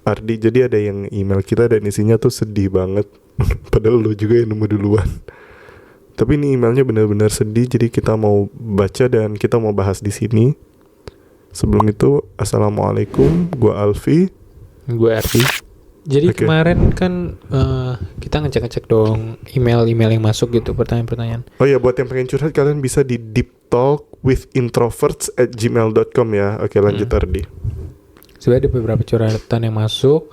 Ardi, jadi ada yang email kita dan isinya tuh sedih banget. Padahal lu juga yang nemu duluan. Tapi ini emailnya benar-benar sedih, jadi kita mau baca dan kita mau bahas di sini. Sebelum itu, assalamualaikum, gua Alfi, gue Ardi. Jadi kemarin kan kita ngecek-ngecek dong email-email yang masuk gitu, pertanyaan-pertanyaan. Oh ya, buat yang pengen curhat kalian bisa di deeptalkwithintroverts@gmail.com ya. Oke, lanjut Ardi. Sebenarnya ada beberapa curhatan yang masuk,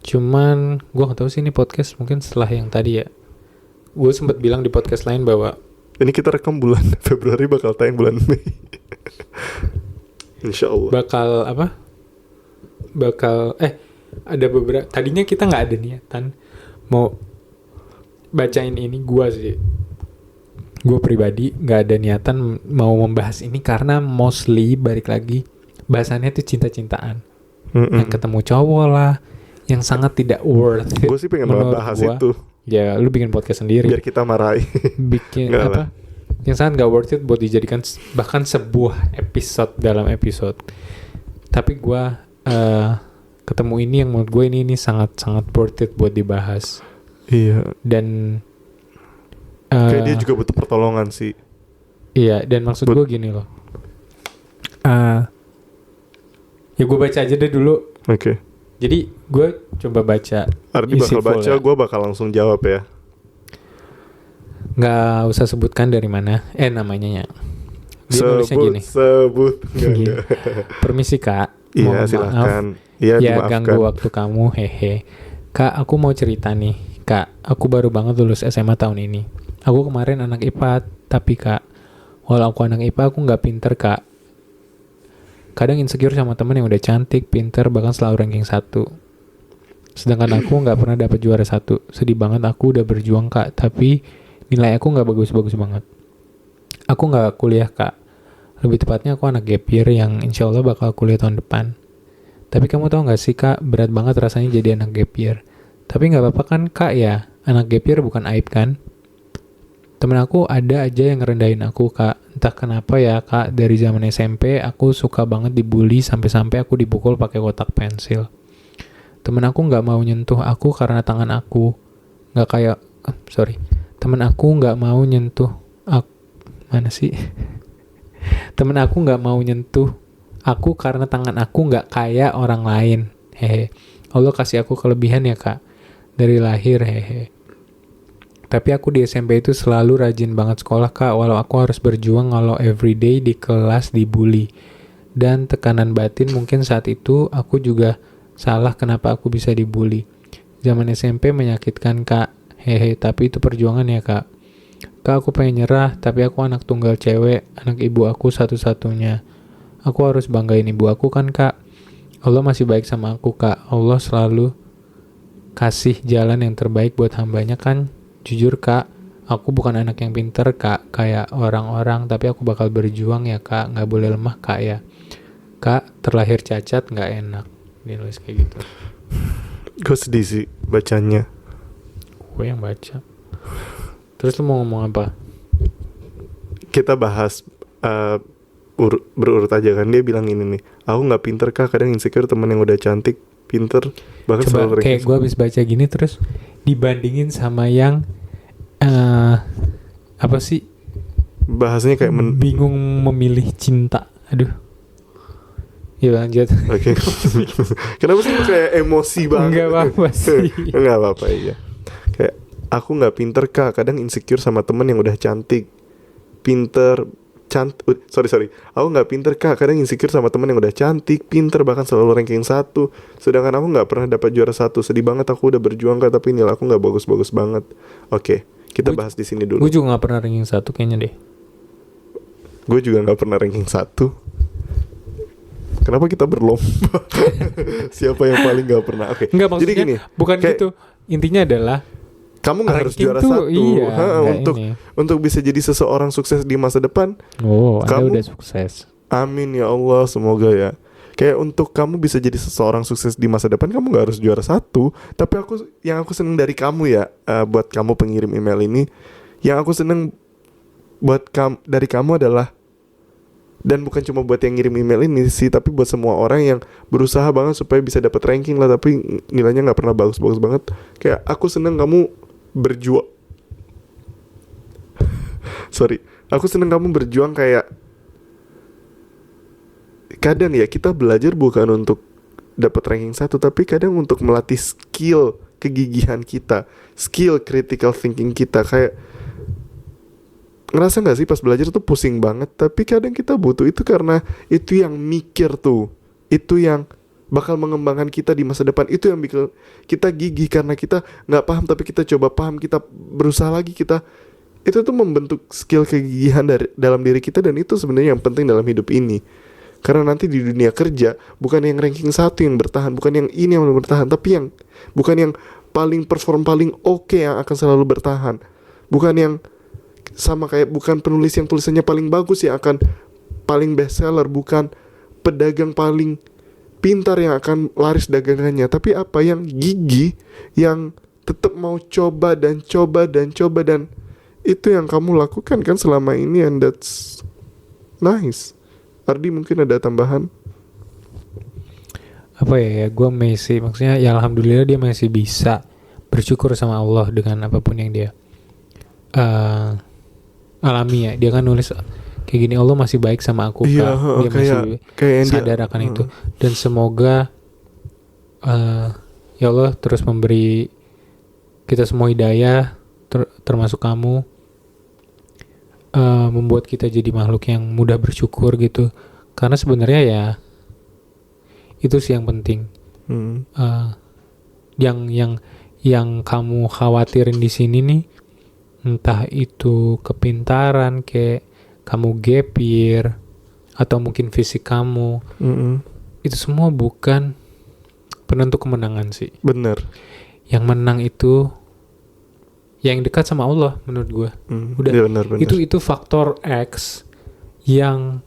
cuman gue nggak tahu sih ini podcast mungkin setelah yang tadi ya. Gue sempat bilang di podcast lain bahwa ini kita rekam bulan Februari, bakal tayang bulan Mei. Insya Allah. Ada beberapa, tadinya kita nggak ada niatan mau bacain ini. Gue pribadi nggak ada niatan mau membahas ini karena mostly balik lagi bahasannya itu cinta-cintaan. Yang ketemu cowok lah, yang sangat tidak worth it. Gue sih pengen banget bahas itu. Ya, lu bikin podcast sendiri. Biar kita marahi. Bikin apa? Yang sangat gak worth it buat dijadikan bahkan sebuah episode dalam episode. Tapi gue ketemu ini yang menurut gue ini sangat-sangat worth it buat dibahas. Iya. Dan kayak dia juga butuh pertolongan sih. Iya, dan maksud gue gini loh. Ya gue baca aja deh dulu. Oke. Jadi gue coba baca. Ardi bakal baca, gue bakal langsung jawab ya. Nggak usah sebutkan dari mana. Namanya ya. Dia nulisnya gini. Sebut. Permisi kak. Iya, silakan. Iya, ya ganggu waktu kamu. Hehe. Kak, aku mau cerita nih. Kak, aku baru banget lulus SMA tahun ini. Aku kemarin anak IPA, tapi kak, walau aku anak IPA, aku nggak pinter kak. Kadang insecure sama temen yang udah cantik, pinter, bahkan selalu ranking 1. Sedangkan aku nggak pernah dapat juara 1. Sedih banget, aku udah berjuang kak, tapi nilai aku nggak bagus-bagus banget. Aku nggak kuliah kak. Lebih tepatnya aku anak gap year yang insya Allah bakal kuliah tahun depan. Tapi kamu tahu nggak sih kak, berat banget rasanya jadi anak gap year. Tapi nggak apa-apa kan kak ya, anak gap year bukan aib kan? Temen aku ada aja yang ngerendahin aku kak. Entah kenapa ya kak, dari zaman SMP aku suka banget dibully sampai-sampai aku dipukul pakai kotak pensil. Temen aku nggak mau nyentuh aku karena tangan aku nggak kayak, Temen aku nggak mau nyentuh aku, Temen aku nggak mau nyentuh aku karena tangan aku nggak kayak orang lain. Hehe. Allah kasih aku kelebihan ya kak, dari lahir. Hehe. Tapi aku di SMP itu selalu rajin banget sekolah kak, walau aku harus berjuang kalau everyday di kelas dibully. Dan tekanan batin mungkin saat itu aku juga salah kenapa aku bisa dibully. Zaman SMP menyakitkan kak, hehe, tapi itu perjuangan ya kak. Kak, aku pengen nyerah, tapi aku anak tunggal cewek, anak ibu aku satu-satunya. Aku harus banggain ibu aku kan kak. Allah masih baik sama aku kak, Allah selalu kasih jalan yang terbaik buat hambanya kan. Jujur kak, aku bukan anak yang pinter kak, kayak orang-orang, tapi aku bakal berjuang ya kak, gak boleh lemah kak ya. Kak, terlahir cacat gak enak. Dia nulis kayak gitu. Gue sedih sih bacanya. Gue yang baca. Terus lu mau ngomong apa? Kita bahas berurut aja kan. Dia bilang ini nih, aku gak pinter kak, kadang insecure temen yang udah cantik, pinter, bahkan coba selalu kayak gue habis baca gini terus dibandingin sama yang apa sih bahasanya kayak bingung memilih cinta. Aduh. Ya lanjut. Oke. Kenapa sih kayak emosi banget? Enggak apa-apa sih. Enggak apa-apa iya. Kayak aku nggak pinter kak, kadang insecure sama temen yang udah cantik, Aku nggak pinter kak, kadang insecure sama temen yang udah cantik, pinter, bahkan selalu ranking 1. Sedangkan aku nggak pernah dapat juara 1. Sedih banget, aku udah berjuang kak, tapi nilai aku nggak bagus-bagus banget. Oke, kita bahas di sini dulu. Gue juga nggak pernah ranking 1 kayaknya deh. Gue juga nggak pernah ranking 1. Kenapa kita berlomba? Siapa yang paling nggak pernah? Oke. Nggak, maksudnya jadi gini, bukan gitu. Intinya adalah kamu nggak harus juara 1 untuk bisa jadi seseorang sukses di masa depan. Oh, kamu udah sukses. Amin ya Allah, semoga ya. Kayak untuk kamu bisa jadi seseorang sukses di masa depan, kamu nggak harus juara 1. Tapi yang aku seneng dari kamu ya, buat kamu pengirim email ini, yang aku seneng dari kamu adalah Dan bukan cuma buat yang ngirim email ini sih, tapi buat semua orang yang berusaha banget supaya bisa dapat ranking lah, tapi nilainya nggak pernah bagus-bagus banget. Kayak aku seneng kamu berjuang. Aku seneng kamu berjuang. Kayak kadang ya kita belajar bukan untuk dapat ranking 1, tapi kadang untuk melatih skill kegigihan kita, skill critical thinking kita. Kayak ngerasa gak sih pas belajar tuh pusing banget, tapi kadang kita butuh itu karena itu yang mikir tuh, itu yang bakal mengembangkan kita di masa depan, itu yang bikin kita gigih karena kita gak paham tapi kita coba paham, kita berusaha lagi, kita itu tuh membentuk skill kegigihan dalam diri kita. Dan itu sebenarnya yang penting dalam hidup ini, karena nanti di dunia kerja bukan yang ranking 1 yang bertahan, bukan yang ini yang bertahan, tapi yang bukan yang paling perform paling oke yang akan selalu bertahan, bukan yang sama kayak bukan penulis yang tulisannya paling bagus yang akan paling bestseller, bukan pedagang paling pintar yang akan laris dagangannya, tapi apa yang gigih, yang tetap mau coba dan coba dan coba. Dan itu yang kamu lakukan kan selama ini, and that's nice. Ardi mungkin ada tambahan? Apa ya, gue masih, maksudnya ya alhamdulillah dia masih bisa bersyukur sama Allah dengan apapun yang dia alami ya. Dia kan nulis kayak gini, Allah masih baik sama aku, iya, Kak. Dia masih sadar akan itu. Dan semoga ya Allah terus memberi kita semua hidayah, termasuk kamu, membuat kita jadi makhluk yang mudah bersyukur gitu. Karena sebenarnya ya itu sih yang penting. Yang kamu khawatirin di sini nih, entah itu kepintaran, kayak kamu gap year, atau mungkin fisik kamu, itu semua bukan penentu kemenangan sih. Bener. Yang menang itu yang dekat sama Allah menurut gue. Udah. Ya bener. Itu faktor X yang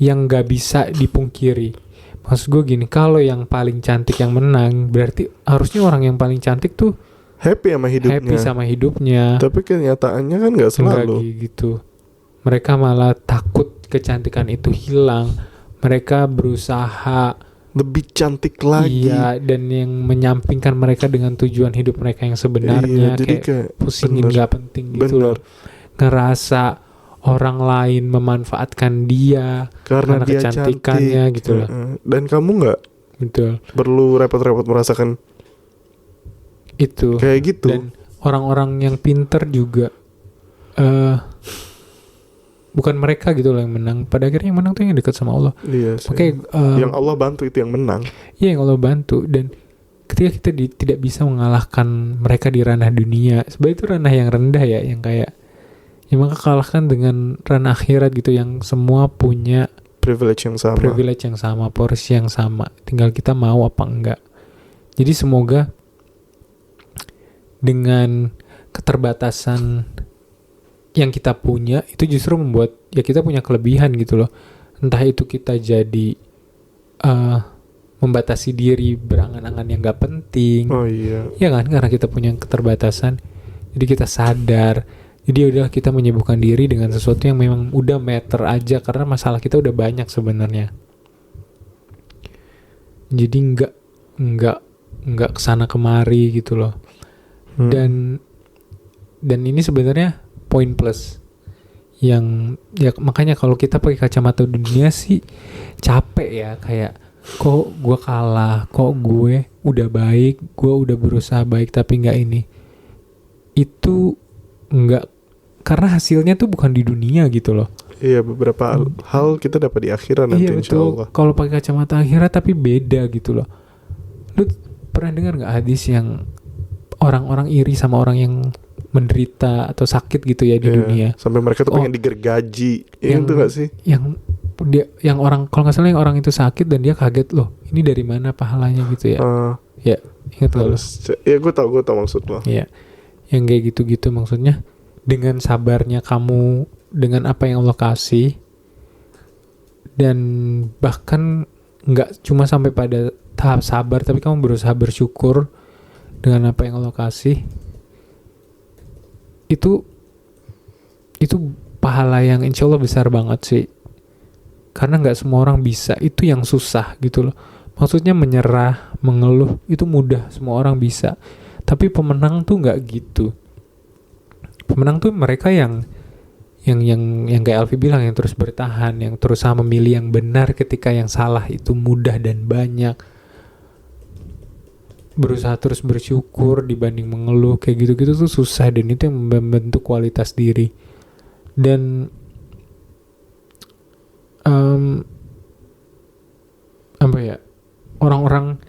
gak bisa dipungkiri. Maksud gue gini, kalau yang paling cantik yang menang, berarti harusnya orang yang paling cantik tuh happy sama hidupnya. Tapi kenyataannya kan gak selalu gitu. Mereka malah takut kecantikan itu hilang. Mereka berusaha lebih cantik lagi. Iya, dan yang menyampingkan mereka dengan tujuan hidup mereka yang sebenarnya. Iya, jadi kayak pusingin gak penting gitu loh. Ngerasa orang lain memanfaatkan dia karena dia kecantikannya cantik, gitu loh. Dan kamu gak perlu repot-repot merasakan itu kayak gitu. Dan orang-orang yang pinter juga bukan mereka gitu loh yang menang. Pada akhirnya yang menang tuh yang dekat sama Allah. Iya sih. Yang Allah bantu itu yang menang. Iya, yang Allah bantu. Dan ketika kita tidak bisa mengalahkan mereka di ranah dunia, sebenarnya itu ranah yang rendah ya, yang kayak ya maka kalahkan dengan ranah akhirat gitu, yang semua punya privilege yang sama, porsi yang sama, tinggal kita mau apa enggak. Jadi semoga dengan keterbatasan yang kita punya itu justru membuat ya kita punya kelebihan gitu loh. Entah itu kita jadi membatasi diri berangan-angan yang gak penting. Oh iya. Ya kan, karena kita punya keterbatasan, jadi kita sadar. Jadi udah kita menyibukkan diri dengan sesuatu yang memang udah meter aja, karena masalah kita udah banyak sebenarnya. Jadi nggak kesana kemari gitu loh. Dan ini sebenarnya poin plus yang ya makanya kalau kita pakai kacamata dunia sih capek ya, kayak kok gue kalah, kok gue udah baik, gue udah berusaha baik tapi nggak ini. Itu nggak, karena hasilnya tuh bukan di dunia gitu loh. Iya, beberapa hal kita dapat di akhirat nanti, iya, insyaallah. Kalau pakai kacamata akhirat tapi beda gitu loh. Lu pernah dengar nggak hadis yang orang-orang iri sama orang yang menderita atau sakit gitu ya di dunia? Sampai mereka tuh pengen digergaji. Itu nggak sih? Yang orang, kalau nggak salah yang orang itu sakit dan dia kaget, loh ini dari mana pahalanya gitu ya? Ya, ingat loh. Ya gue tau maksud lo. Iya, yang kayak gitu-gitu maksudnya. Dengan sabarnya kamu dengan apa yang Allah kasih, dan bahkan nggak cuma sampai pada tahap sabar, tapi kamu berusaha bersyukur dengan apa yang Allah kasih, itu pahala yang insya Allah besar banget sih. karena nggak semua orang bisa. Itu yang susah gitu loh. Maksudnya menyerah, mengeluh itu mudah, semua orang bisa. Tapi pemenang tuh nggak gitu. Pemenang tuh mereka yang kayak Alfi bilang, yang terus bertahan, yang terus memilih yang benar ketika yang salah itu mudah dan banyak. Berusaha terus bersyukur dibanding mengeluh, kayak gitu-gitu tuh susah, dan itu yang membentuk kualitas diri. Dan apa ya, orang-orang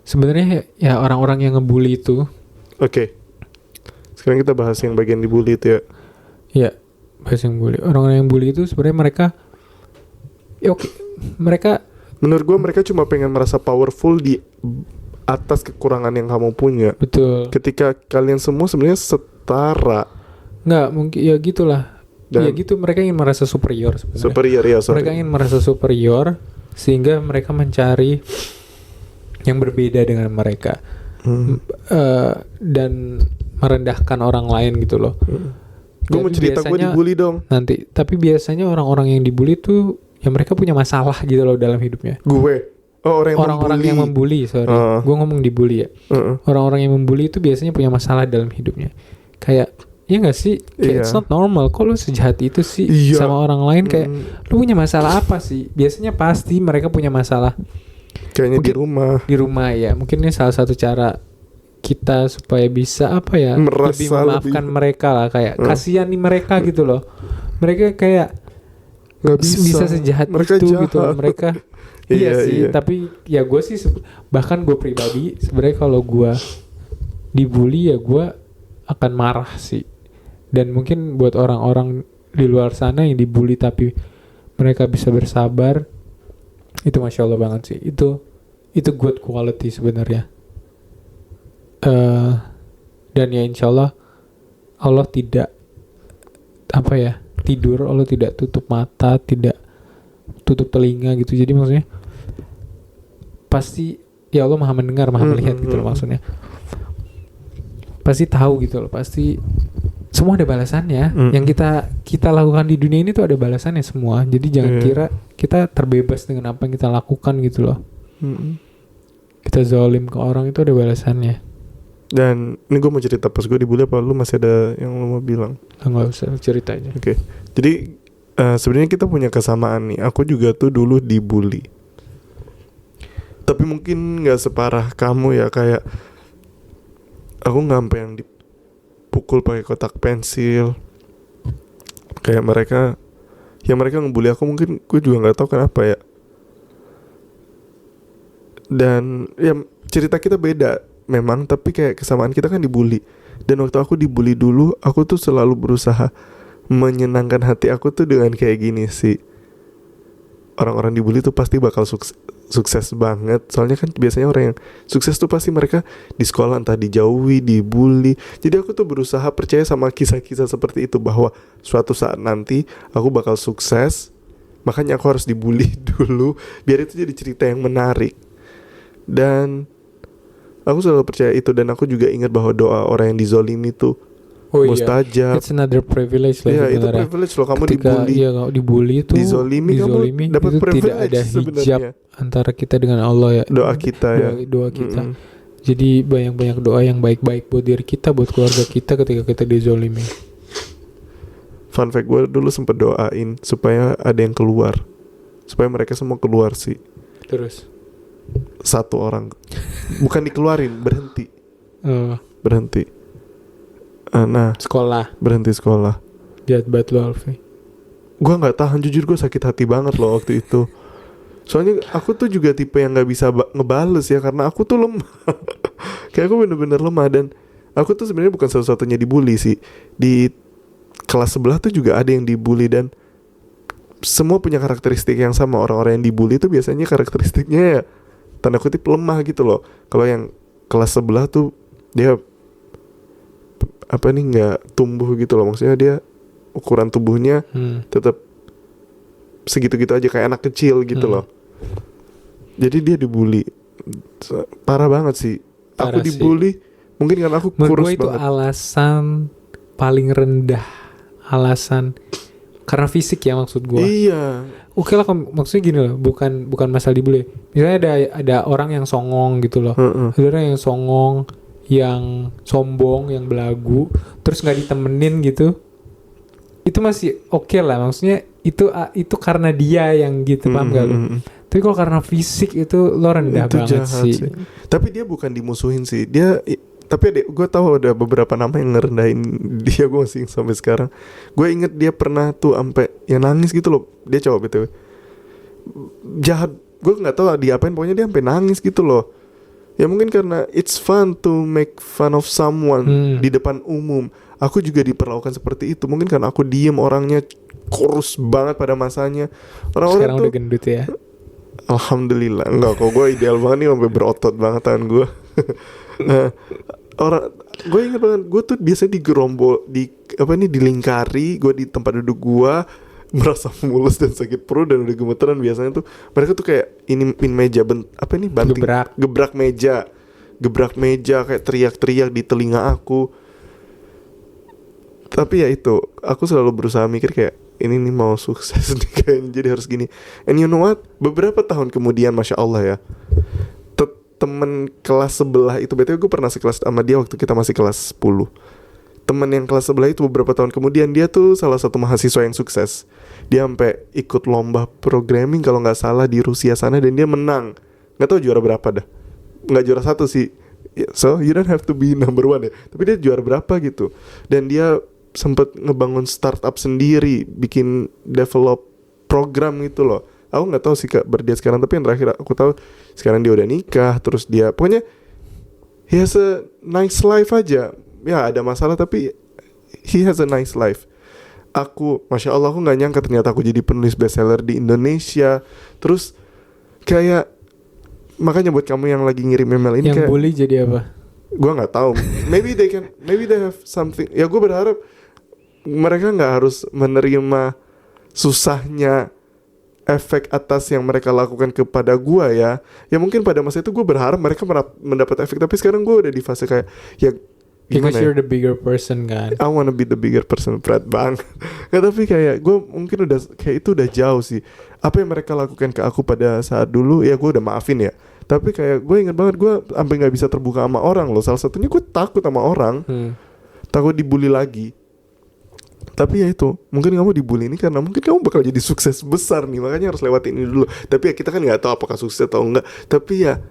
sebenarnya ya, orang-orang yang ngebully itu. Oke. Sekarang kita bahas yang bagian dibully itu ya. Ya, bahas yang bully. Orang-orang yang bully itu sebenarnya mereka, ya oke, mereka, menurut gue mereka cuma pengen merasa powerful di atas kekurangan yang kamu punya. betul. Ketika kalian semua sebenarnya setara. Nggak mungkin, ya gitulah. Dan Ya gitu, mereka ingin merasa superior sebenarnya. superior ya, sorry. Mereka ingin merasa superior sehingga mereka mencari yang berbeda dengan mereka. Dan merendahkan orang lain gitu loh. Gue mau Jadi cerita gue biasanya- dibully dong. Nanti, tapi biasanya orang-orang yang dibully tuh ya mereka punya masalah gitu loh dalam hidupnya. Gue. Oh, Orang-orang yang membuli, sorry. Gue ngomong dibully ya. Orang-orang yang membuli itu biasanya punya masalah dalam hidupnya. Kayak, ya gak sih? Kayak Iya. it's not normal. Kok lu sejahat itu sih Iya. sama orang lain? Kayak, lu punya masalah apa sih? Biasanya pasti mereka punya masalah Kayaknya di Mungkin- rumah. di rumah ya. Mungkin ini salah satu cara kita supaya bisa apa ya, Merasa lebih memaafkan lebih- mereka lah. Kayak kasihan nih mereka gitu loh. Mereka kayak Nggak bisa sejahat mereka itu jahat. gitu loh. Mereka iya sih, tapi ya gue sih bahkan gue pribadi sebenarnya kalau gue dibully ya gue akan marah sih. Dan mungkin buat orang-orang di luar sana yang dibully tapi mereka bisa bersabar, itu masya Allah banget sih. Itu good quality sebenarnya. Dan ya insya Allah Allah tidak apa ya, tidur, Allah tidak tutup mata, tidak tutup telinga gitu. Jadi maksudnya pasti ya Allah maha mendengar, maha melihat gitu loh maksudnya. Pasti tahu gitu loh, pasti semua ada balasannya. Yang kita lakukan di dunia ini tuh ada balasannya semua. Jadi jangan kira kita terbebas dengan apa yang kita lakukan gitu loh. Kita zalim ke orang itu ada balasannya. Dan ini gue mau cerita pas gue dibully, apa lu masih ada yang lu mau bilang? Nggak usah, cerita aja. Oke. Jadi sebenarnya kita punya kesamaan nih. Aku juga tuh dulu dibully. Tapi mungkin nggak separah kamu ya, kayak aku nggak sampai yang dipukul pakai kotak pensil. Kayak mereka ngebully aku, mungkin gue juga nggak tahu kenapa ya. Dan ya cerita kita beda memang, tapi kayak kesamaan kita kan dibully. Dan waktu aku dibully dulu, aku tuh selalu berusaha menyenangkan hati aku tuh dengan kayak gini sih. Orang-orang dibully tuh pasti bakal sukses banget. Soalnya kan biasanya orang yang sukses tuh pasti mereka di sekolah entah dijauhi, dibully. Jadi aku tuh berusaha percaya sama kisah-kisah seperti itu, bahwa suatu saat nanti aku bakal sukses. Makanya aku harus dibully dulu biar itu jadi cerita yang menarik. Dan aku selalu percaya itu. Dan aku juga ingat bahwa doa orang yang dizolimi tuh mustajab. It's another privilege lah Iya, itu sebenarnya. privilege loh. Kamu Ketika dibully, kalau dibully itu dizolimi, kamu dapat itu tidak privilege ada hijab sebenarnya. antara kita dengan Allah ya. Doa kita ya. Doa kita. Jadi banyak-banyak doa yang baik-baik buat diri kita, buat keluarga kita ketika kita dizolimi. Fun fact, gue dulu sempet doain supaya ada yang keluar, supaya mereka semua keluar sih. Terus Satu orang, bukan dikeluarin, berhenti. Nah, sekolah berhenti sekolah. jahat banget lo Alfi. Gue nggak tahan, jujur gue sakit hati banget loh waktu itu. Soalnya aku tuh juga tipe yang nggak bisa ngebales ya, karena aku tuh lemah. Kayak aku bener-bener lemah. Dan aku tuh sebenarnya bukan satu-satunya dibully sih. Di kelas sebelah tuh juga ada yang dibully, dan semua punya karakteristik yang sama. Orang-orang yang dibully itu biasanya karakteristiknya ya tanda kutip lemah gitu loh. Kalau yang kelas sebelah tuh dia apa nih, nggak tumbuh gitu loh. Maksudnya dia ukuran tubuhnya tetap segitu-gitu aja kayak anak kecil gitu loh. Jadi dia dibully parah banget sih. Parah aku dibully mungkin karena aku menurut kurus gue itu banget. alasan paling rendah, alasan karena fisik ya maksud gue. Iya. Oke lah, maksudnya gini loh, bukan masalah dibully. Misalnya ada orang yang songong gitu loh. Ada orang yang songong, yang sombong, yang belagu, terus nggak ditemenin gitu. Itu masih oke lah, maksudnya itu karena dia yang gitu, paham gak lu? Tapi kalau karena fisik itu lo rendah itu banget jahat sih. Tapi dia bukan dimusuhin sih. Tapi gue tahu ada beberapa nama yang ngerendahin dia, gue masih sampai sekarang. Gue inget dia pernah tuh sampai yang nangis gitu loh. Dia cowok btw. Jahat. Gue nggak tahu diapain, pokoknya dia sampai nangis gitu loh. Ya mungkin karena it's fun to make fun of someone di depan umum. Aku juga diperlakukan seperti itu. Mungkin karena aku diem, orangnya kurus banget pada masanya. Orang-orang Sekarang tuh udah gendut ya. alhamdulillah. Enggak kok, gue ideal banget nih, sampai berotot banget tangan gue. Nah, gue inget banget, gue tuh biasanya digerombol, dilingkari, gue di tempat duduk gue merasa mulus dan sakit perut dan udah gemeteran. Biasanya tuh mereka tuh kayak ini meja banting, gebrak meja kayak teriak-teriak di telinga aku. Tapi ya itu, aku selalu berusaha mikir kayak ini nih mau sukses nih kayaknya, jadi harus gini. And you know what? Beberapa tahun kemudian, masya Allah ya, temen kelas sebelah itu, BTW gue pernah sekelas sama dia waktu kita masih kelas 10. Temen yang kelas sebelah itu beberapa tahun kemudian, dia tuh salah satu mahasiswa yang sukses. Dia sampai ikut lomba programming kalau nggak salah di Rusia sana, dan dia menang. Nggak tahu juara berapa dah. Nggak juara 1 sih. So you don't have to be number 1 ya. Tapi dia juara berapa gitu. Dan dia sempat ngebangun startup sendiri, bikin develop program gitu loh. Aku nggak tahu sih kabar dia sekarang, tapi yang terakhir aku tahu sekarang dia udah nikah. Terus dia pokoknya he has a nice life aja. Ya ada masalah tapi he has a nice life. Aku, masya Allah, aku nggak nyangka ternyata aku jadi penulis bestseller di Indonesia. Terus kayak, makanya buat kamu yang lagi ngirim email ini, yang kayak bully jadi apa? gue nggak tahu. Maybe they have something. Ya gue berharap mereka nggak harus menerima susahnya efek atas yang mereka lakukan kepada gue ya. Ya mungkin pada masa itu gue berharap mereka mendapat efek. Tapi sekarang gue udah di fase kayak, ya Because gimana you're ya? the bigger person kan. I wanna be the bigger person, berat banget. Nggak, tapi kayak gue mungkin udah kayak itu udah jauh sih. Apa yang mereka lakukan ke aku pada saat dulu, ya gue udah maafin ya. Tapi kayak gue ingat banget, gue sampai nggak bisa terbuka sama orang loh. Salah satunya gue takut sama orang, takut dibully lagi. Tapi ya itu, mungkin kamu dibully ini karena mungkin kamu bakal jadi sukses besar nih, makanya harus lewatin ini dulu. Tapi ya kita kan nggak tahu apakah sukses atau enggak. Tapi ya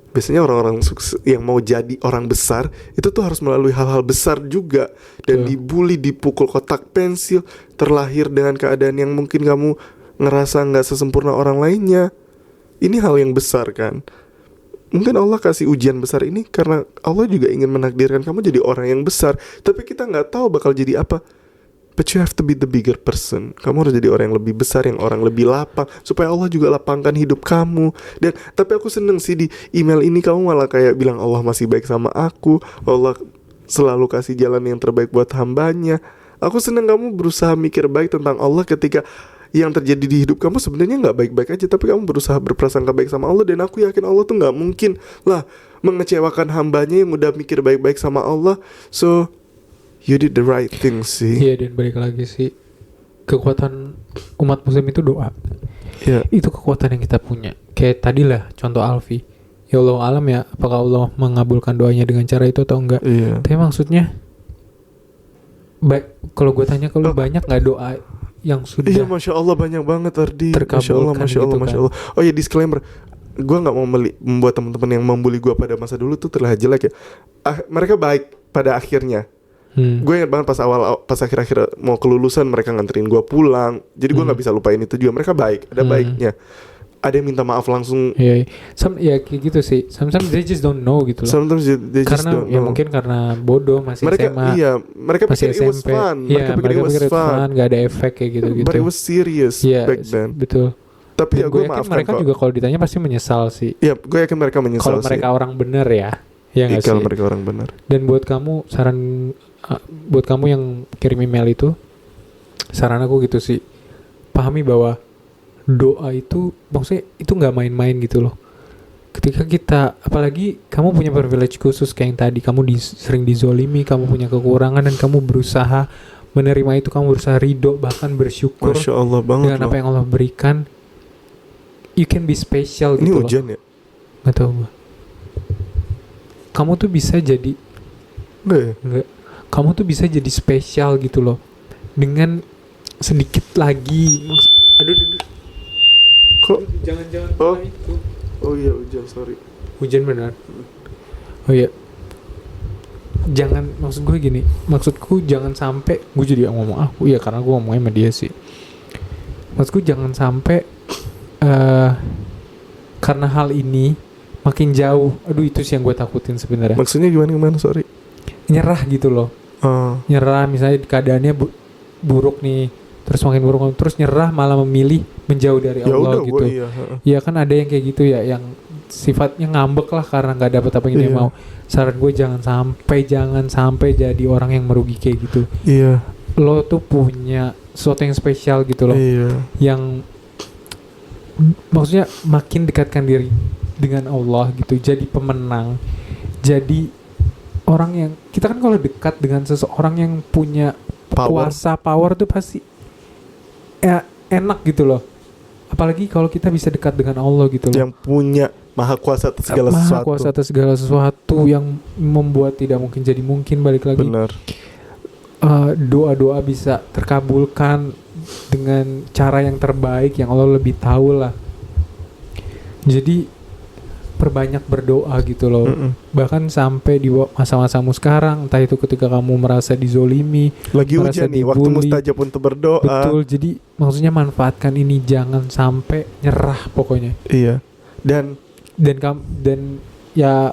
biasanya orang-orang sukses yang mau jadi orang besar itu tuh harus melalui hal-hal besar juga. Dan dibully, dipukul kotak pensil, terlahir dengan keadaan yang mungkin kamu ngerasa nggak sesempurna orang lainnya. Ini hal yang besar kan. Mungkin Allah kasih ujian besar ini karena Allah juga ingin menakdirkan kamu jadi orang yang besar. Tapi kita nggak tahu bakal jadi apa. But you have to be the bigger person. Kamu harus jadi orang yang lebih besar, yang orang lebih lapang, supaya Allah juga lapangkan hidup kamu. Dan tapi aku seneng sih di email ini kamu malah kayak bilang Allah masih baik sama aku, Allah selalu kasih jalan yang terbaik buat hambanya. Aku seneng kamu berusaha mikir baik tentang Allah ketika yang terjadi di hidup kamu sebenarnya nggak baik-baik aja, tapi kamu berusaha berprasangka baik sama Allah. Dan aku yakin Allah tuh nggak mungkin lah mengecewakan hambanya yang udah mikir baik-baik sama Allah. So you did the right thing sih. Iya, dan balik lagi sih, kekuatan umat muslim itu doa. Itu kekuatan yang kita punya. Kayak tadi lah contoh Alfi, ya Allah alam ya, apakah Allah mengabulkan doanya dengan cara itu atau enggak. Tapi maksudnya kalau gue tanya, kalau banyak nggak doa yang sudah Masya Allah banyak banget Ardi. terkabulkan Masya Allah, gitu Masya kan. Allah. Oh ya, disclaimer, gue nggak mau membuat teman-teman yang membuli gue pada masa dulu tuh terlihat jelek ya. Mereka baik pada akhirnya. Gue ingat banget pas akhir-akhir mau kelulusan mereka nganterin gue pulang. Jadi gue nggak bisa lupain itu juga. Mereka baik, ada baiknya. Ada yang minta maaf langsung. Ya kayak gitu sih. Sometimes they just don't know gitu loh. Sometimes they just karena don't ya know. mungkin karena bodoh masih Mereka SMA. mereka masih pikir it was SMP. fun. Iya, Mereka pikir it was fun. Gak ada efek kayak gitu-gitu. But it was serious back then. Betul. Tapi ya gue yakin maafkan mereka kok. juga kalau ditanya pasti menyesal sih. Iya, gue yakin mereka menyesal Kalau sih. mereka orang bener ya. Ya nggak sih? Kalau mereka orang benar. Dan buat kamu, saran buat kamu yang kirim email itu, saran aku gitu sih, pahami bahwa doa itu maksudnya itu nggak main-main gitu loh. Ketika kita, apalagi kamu punya privilege khusus kayak yang tadi, kamu sering dizolimi, kamu punya kekurangan dan kamu berusaha menerima itu, kamu berusaha ridho, bahkan bersyukur Masya Allah banget dengan loh. apa yang Allah berikan. You can be special Ini gitu loh. hujan ya? Gak tau gue. Kamu tuh bisa jadi Enggak. kamu tuh bisa jadi spesial gitu loh, dengan sedikit lagi. Aduh. Kok? Jangan Oh. itu. Oh iya hujan, sorry. Hujan benar. Oh iya. Maksudku jangan sampai gue jadi ngomong aku ya, karena gue ngomongnya sama dia sih. Maksudku jangan sampai karena hal ini makin jauh. Aduh, itu sih yang gue takutin sebenarnya. Maksudnya gimana, sorry. Nyerah gitu loh. Nyerah, misalnya keadaannya buruk nih, terus makin buruk, terus nyerah, malah memilih menjauh dari Ya Allah udah, gitu. Ya kan ada yang kayak gitu ya, yang sifatnya ngambek lah karena nggak dapat apa yang dia mau. Saran gue jangan sampai jadi orang yang merugi kayak gitu. Iya. Lo tuh punya sesuatu yang spesial gitu loh, Iya. yang maksudnya makin dekatkan diri dengan Allah gitu, jadi pemenang, jadi orang yang, kita kan kalau dekat dengan seseorang yang punya kuasa power tuh pasti enak gitu loh. Apalagi kalau kita bisa dekat dengan Allah gitu loh, Yang punya maha kuasa atas segala maha sesuatu. kuasa atas segala sesuatu, yang membuat tidak mungkin jadi mungkin. Balik lagi, Benar. doa-doa bisa terkabulkan dengan cara yang terbaik yang Allah lebih tahu lah. Jadi perbanyak berdoa gitu loh. Bahkan sampai di masa-masamu sekarang, entah itu ketika kamu merasa dizolimi, Lagi merasa hujan nih, waktu dibully. mustajab untuk berdoa. Betul, jadi maksudnya manfaatkan ini, jangan sampai nyerah pokoknya. Iya. Dan ya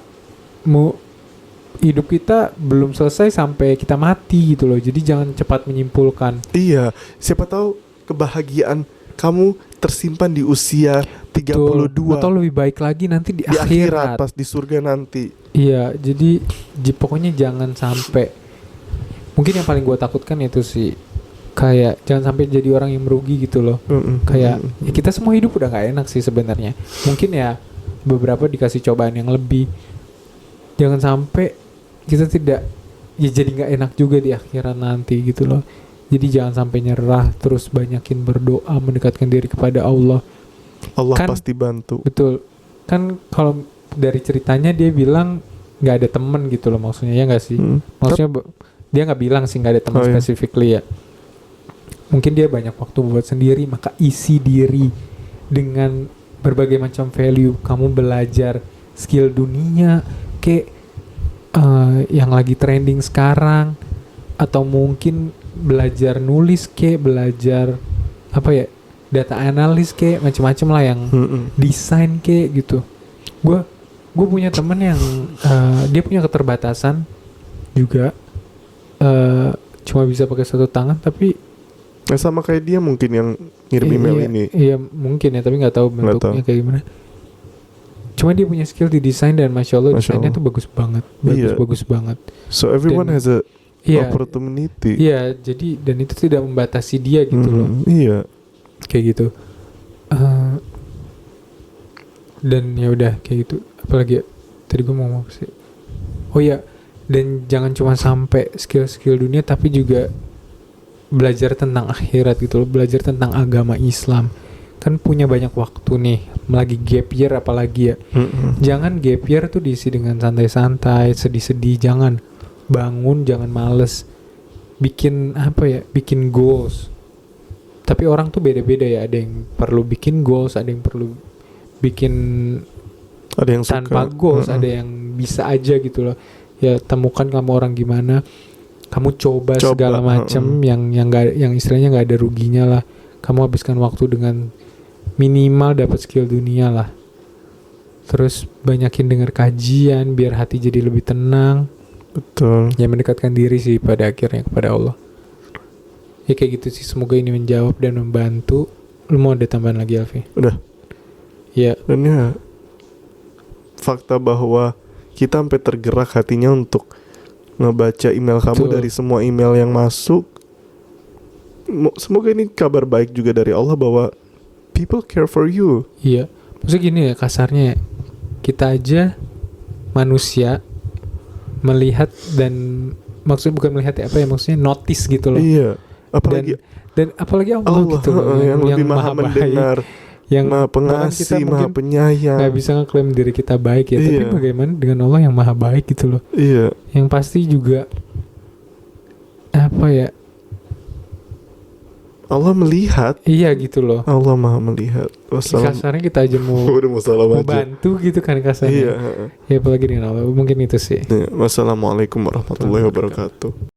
hidup kita belum selesai sampai kita mati gitu loh. Jadi jangan cepat menyimpulkan. iya, siapa tahu kebahagiaan kamu tersimpan di usia 32. Atau lebih baik lagi nanti di akhirat, akhirat. pas di surga nanti. Iya, jadi pokoknya jangan sampai. Mungkin yang paling gue takutkan itu sih, kayak jangan sampai jadi orang yang merugi gitu loh. Kayak ya kita semua hidup udah gak enak sih sebenarnya. Mungkin ya beberapa dikasih cobaan yang lebih. Jangan sampai kita tidak, ya jadi gak enak juga di akhirat nanti gitu loh. Jadi jangan sampai nyerah, terus banyakin berdoa, mendekatkan diri kepada Allah. Allah Kan- pasti bantu. Betul. Kan kalau dari ceritanya dia bilang gak ada temen gitu loh, maksudnya ya gak sih? Maksudnya dia gak bilang sih gak ada teman Oh, iya. specifically ya. Mungkin dia banyak waktu buat sendiri, maka isi diri dengan berbagai macam value. Kamu belajar skill dunia kayak yang lagi trending sekarang, atau mungkin belajar nulis kayak, belajar apa ya, data analis kayak, macam-macam lah, yang desain kayak gitu. Gue punya temen yang dia punya keterbatasan juga, cuma bisa pakai satu tangan, tapi Nah, sama kayak dia mungkin yang ngirim email ini. Iya mungkin ya, tapi nggak tahu bentuknya kayak gimana. Cuma dia punya skill di desain, dan masya Allah desainnya tuh bagus banget, bagus banget. So everyone has a Iya, opportunity. iya, jadi dan itu tidak membatasi dia gitu loh, Iya. kayak gitu. Dan ya udah kayak gitu. Apalagi ya, tadi gue mau ngomong sih. Oh iya, dan jangan cuma sampai skill dunia, tapi juga belajar tentang akhirat gitu loh, belajar tentang agama Islam. Kan punya banyak waktu nih, lagi gap year apalagi ya. Jangan gap year tuh diisi dengan santai-santai, sedih-sedih. Jangan, bangun, jangan males. Bikin apa ya, bikin goals. Tapi orang tuh beda-beda ya, ada yang perlu bikin goals, ada yang perlu bikin Ada yang suka tanpa goals, ada yang bisa aja gitu loh. Ya temukan kamu orang gimana, kamu coba segala macam yang istilahnya nggak ada ruginya lah. Kamu habiskan waktu dengan minimal dapat skill dunia lah. Terus banyakin dengar kajian biar hati jadi lebih tenang. Betul. Ya mendekatkan diri sih pada akhirnya kepada Allah. Ya kayak gitu sih, semoga ini menjawab dan membantu. Lu mau ada tambahan lagi, Alfi? Udah. Ya. Dan ya fakta bahwa kita sampai tergerak hatinya untuk ngebaca email kamu. Betul. Dari semua email yang masuk. Semoga ini kabar baik juga dari Allah bahwa people care for you. Iya. Maksudnya gini ya, kasarnya ya, kita aja manusia melihat dan maksudnya bukan melihat ya, apa ya, maksudnya notice gitu loh. Iya. Apalagi Dan apalagi Allah, Allah gitu loh, yang lebih maha baik, mendengar, yang maha bahkan kita pengasih, maha mungkin penyayang. nggak bisa ngeklaim diri kita baik ya, tapi Iya. bagaimana dengan Allah yang maha baik gitu loh, Iya. yang pasti juga apa ya, Allah melihat. iya gitu loh. Allah maha melihat. Wassalam. Kasarnya kita aja mau Udah mau salam mau aja. bantu gitu kan kasarnya. Iya. Ya apalagi dengan Allah, mungkin itu sih. Wassalamualaikum warahmatullahi wabarakatuh.